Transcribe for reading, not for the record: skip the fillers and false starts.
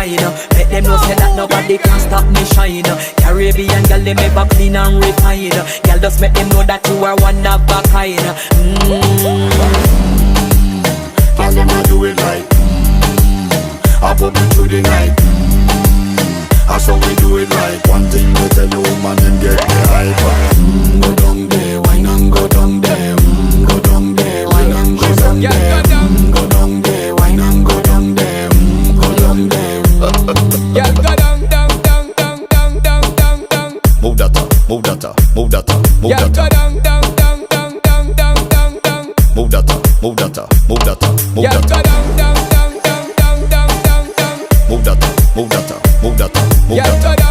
fine. Make them know say that nobody can stop me shine. Caribbean girl them ever clean and refined. Girl just make them know that you are one of a kind. Girl them a do it right. I put me through the night. That's how we do it right. One thing to tell you, man, and get the hype. Go down there, wine and go down there. Go down there, wine and go down there. Go down there, wine and go down there. Go down there. Yeah, go down, down, down, down, down, down, down, down. Move that up, move that up, move that up, move Yeah, that go up. down, down, down, down, down, down, down, down. Move that up, move that up, move that up, move Yeah, that go up. down, down, down, down, down, down, down, down. Move that up, move that up, move that up, move Yeah, that go up. down.